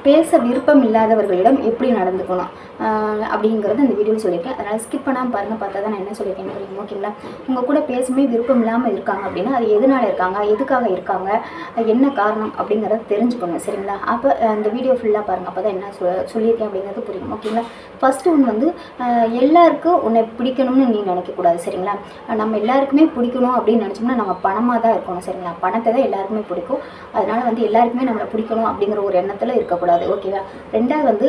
பேச விருப்பம் இல்லாதவர்களிடம் எப்படி நடந்துக்கணும் அப்படிங்கிறது இந்த வீடியோவில் சொல்லியிருக்கேன். அதனால் ஸ்கிப் பண்ணாமல் பாருங்கள், பார்த்தா தான் நான் என்ன சொல்லியிருக்கேன்னு புரியும். ஓகேங்களா? உங்கள் கூட பேசவே விருப்பம் இல்லாமல் இருக்காங்க அப்படின்னா அது எதனால் இருக்காங்க, எதுக்காக இருக்காங்க, என்ன காரணம் அப்படிங்கிறத தெரிஞ்சுக்கணும். சரிங்களா? அப்போ இந்த வீடியோ ஃபுல்லாக பாருங்கள், அப்போ தான் என்ன சொல்லியிருக்கேன் அப்படிங்கிறது புரியும். ஓகேங்களா? ஃபஸ்ட்டு ஒன்று வந்து எல்லாருக்கும் உன்னை பிடிக்கணும்னு நீ நினைக்கக்கூடாது. சரிங்களா? நம்ம எல்லாருக்குமே பிடிக்கணும் அப்படின்னு நினச்சோம்னா நம்ம பணமாக தான் இருக்கணும். சரிங்களா? பணத்தை தான் எல்லாருக்குமே பிடிக்கும். அதனால் வந்து எல்லாருக்குமே நம்மளை பிடிக்கணும் அப்படிங்கிற ஒரு எண்ணத்தில் இருக்கக்கூடாது. ஓகேவா? ரெண்டாவது வந்து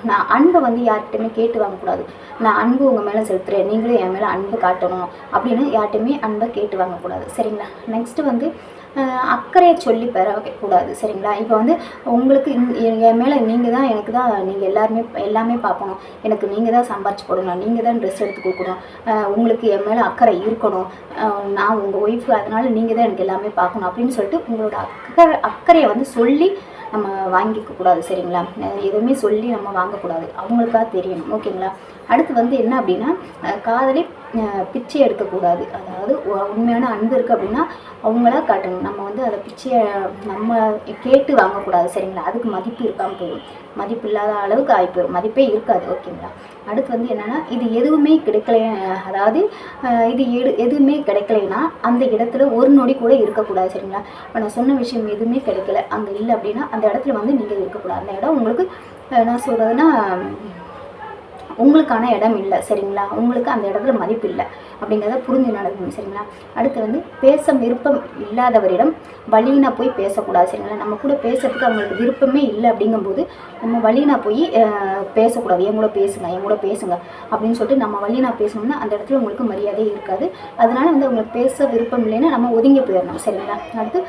நான் அன்பை வந்து யார்கிட்டையுமே கேட்டு வாங்கக்கூடாது. நான் அன்பு உங்கள் மேலே செலுத்துகிறேன், நீங்களும் என் மேலே அன்பு காட்டணும் அப்படின்னு யார்கிட்டையுமே அன்பை கேட்டு வாங்கக்கூடாது. சரிங்களா? நெக்ஸ்ட்டு வந்து அக்கறையை சொல்லி பெறக்கூடாது. சரிங்களா? இப்போ வந்து உங்களுக்கு என் மேலே நீங்கள் தான், எனக்கு தான் நீங்கள் எல்லாமே பார்க்கணும், எனக்கு நீங்கள் தான் சம்பாரிச்சு போடணும், நீங்கள் தான் ட்ரெஸ் எடுத்து கொடுக்கணும், உங்களுக்கு என் மேலே அக்கறை இருக்கணும், நான் உங்கள் ஒய்ஃபு, அதனால் நீங்கள் தான் எனக்கு எல்லாமே பார்க்கணும் அப்படின்னு சொல்லிட்டு உங்களோட அக்கறையை வந்து சொல்லி நம்ம வாங்கிக்கக்கூடாது. சரிங்களா? எதுவுமே சொல்லி நம்ம வாங்கக்கூடாது, அவங்களுக்காக தெரியணும். ஓகேங்களா? அடுத்து வந்து என்ன அப்படின்னா காதலி பிச்சை எடுக்கக்கூடாது. அதாவது உண்மையான அன்பு இருக்குது அப்படின்னா அவங்களா காட்டணும். நம்ம வந்து அதை பிச்சையை நம்ம கேட்டு வாங்கக்கூடாது. சரிங்களா? அதுக்கு மதிப்பு இருக்காமல் போயிடும், மதிப்பு இல்லாத அளவுக்கு ஆகிப்போயிடும், மதிப்பே இருக்காது. ஓகேங்களா? அடுத்து வந்து என்னென்னா இது எதுவுமே கிடைக்கல, அதாவது இது எதுவுமே கிடைக்கலைன்னா அந்த இடத்துல ஒரு நொடி கூட இருக்கக்கூடாது. சரிங்களா? இப்போ நான் சொன்ன விஷயம் எதுவுமே கிடைக்கல, அங்கே இல்லை அப்படின்னா அந்த இடத்துல வந்து நீங்கள் இருக்கக்கூடாது. அந்த இடம் உங்களுக்கு நான் சொல்கிறதுனா உங்களுக்கான இடம் இல்லை. சரிங்களா? உங்களுக்கு அந்த இடத்துல மதிப்பு இல்லை அப்படிங்கிறத புரிஞ்சு நடக்கணும். சரிங்களா? அடுத்து வந்து பேச விருப்பம் இல்லாதவரிடம் வழியினா போய் பேசக்கூடாது. சரிங்களா? நம்ம கூட பேசுறதுக்கு அவங்களுக்கு விருப்பமே இல்லை அப்படிங்கும்போது நம்ம வழியினா போய் பேசக்கூடாது. என் கூட பேசுங்க அப்படின்னு சொல்லிட்டு நம்ம வழியினா பேசணும்னா அந்த இடத்துல உங்களுக்கு மரியாதை இருக்காது. அதனால வந்து அவங்களுக்கு பேச விருப்பம் இல்லைன்னா நம்ம ஒதுங்கி போயிடணும். சரிங்களா? அடுத்து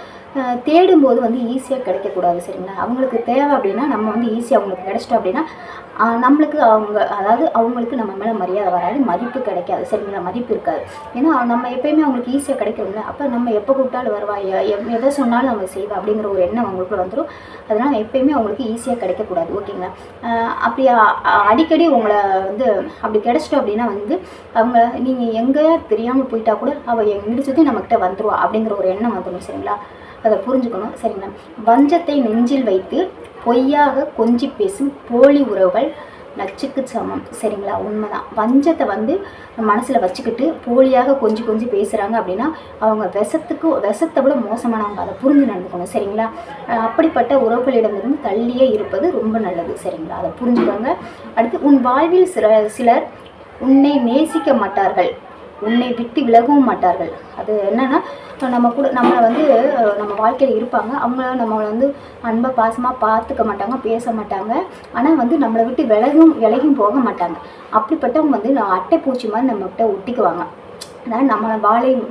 தேடும்போது வந்து ஈஸியாக கிடைக்கக்கூடாது. சரிங்களா? அவங்களுக்கு தேவை அப்படின்னா நம்ம வந்து ஈஸியாக அவங்களுக்கு கிடைச்சிட்டோம் அப்படின்னா நம்மளுக்கு அதாவது அவங்களுக்கு நம்ம மேலே மரியாதை வராது, மதிப்பு கிடைக்காது. சரிங்களா? மதிப்பு இருக்காது. ஏன்னா நம்ம எப்போயுமே அவங்களுக்கு ஈஸியாக கிடைக்கிறோம்ல, அப்போ நம்ம எப்போ கூப்பிட்டாலும் வருவா, எதை சொன்னாலும் நம்ம செய்வோம் அப்படிங்கிற ஒரு எண்ணம் அவங்களுக்கு வந்துடும். அதனால் எப்போயுமே அவங்களுக்கு ஈஸியாக கிடைக்கக்கூடாது. ஓகேங்களா? அப்படி அடிக்கடி உங்களை வந்து அப்படி கிடைச்சிட்டோம் அப்படின்னா வந்து அவங்க நீங்கள் எங்கேயா தெரியாமல் போயிட்டா கூட அவள் எங்கிட்ட சுற்றி நம்மக்கிட்ட வந்துடுவா அப்படிங்கிற ஒரு எண்ணம் வந்துடும். சரிங்களா? அதை புரிஞ்சுக்கணும். சரிங்களா? வஞ்சத்தை நெஞ்சில் வைத்து பொய்யாக கொஞ்சி பேசும் போலி உறவுகள் நச்சுக்கு சமம். சரிங்களா? உண்மைதான். வஞ்சத்தை வந்து மனசில் வச்சுக்கிட்டு போலியாக கொஞ்சி பேசுகிறாங்க அப்படின்னா அவங்க விஷத்தை விட மோசமானவங்க, அதை புரிஞ்சு நடந்துக்கணும். சரிங்களா? அப்படிப்பட்ட உறவுகளிடமிருந்து தள்ளியே இருப்பது ரொம்ப நல்லது. சரிங்களா? அதை புரிஞ்சுக்கோங்க. அடுத்து உன் வாழ்வில் சிலர் உன்னை நேசிக்க மாட்டார்கள், உன்னை விட்டு விலகவும் மாட்டார்கள். அது என்னென்னா நம்மளை வந்து நம்ம வாழ்க்கையில் இருப்பாங்க, அவங்க நம்மளை வந்து அன்பை பாசமாக பார்த்துக்க மாட்டாங்க, பேச மாட்டாங்க, ஆனால் வந்து நம்மளை விட்டு விலகும் போக மாட்டாங்க. அப்படிப்பட்டவங்க வந்து அட்டைப்பூச்சி மாதிரி நம்மகிட்ட ஒட்டிக்குவாங்க. அதாவது நம்மளை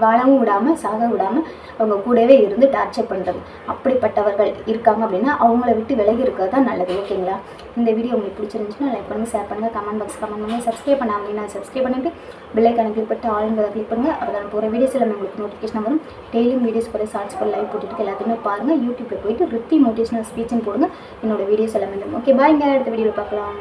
வாழவும் விடாமல் சாக விடாமல் அவங்க கூடவே இருந்து டார்ச்சர் பண்ணுறது. அப்படிப்பட்டவர்கள் இருக்காங்க அப்படின்னா அவங்கள விட்டு விலகி இருக்கிறது தான் நல்லது. ஓகேங்களா? இந்த வீடியோ உங்களுக்கு பிடிச்சிருந்துச்சுன்னா லைக் பண்ணுங்கள், ஷேர் பண்ணுங்கள், கமெண்ட் பாக்ஸ் கமெண்ட் பண்ணுங்கள். சப்ஸ்கிரைப் பண்ணாமல் அப்படின்னா சப்ஸ்கிரைப் பண்ணிவிட்டு பெல்லைக்கான கிளிக் பண்ணிட்டு ஆளுங்களை கிளிக் பண்ணுங்கள். அதில் போகிற வீடியோஸ் எல்லாமே உங்களுக்கு நோட்டிஃபிகேஷன் வரும். டெய்லியும் வீடியோஸ் போகிற ஷார்ட்ஸ் போய் லைவ் போட்டுட்டு எல்லாத்தையுமே பாருங்கள். யூடியூப்பில் போயிட்டு ரித்தி மோட்டிவேஷனல் ஸ்பீச்சுன்னு போடுங்க, என்னோடய வீடியோஸ் எல்லாமே. ஓகே, பாய்ங்க. அடுத்த வீடியோவில் பார்க்கலாம்.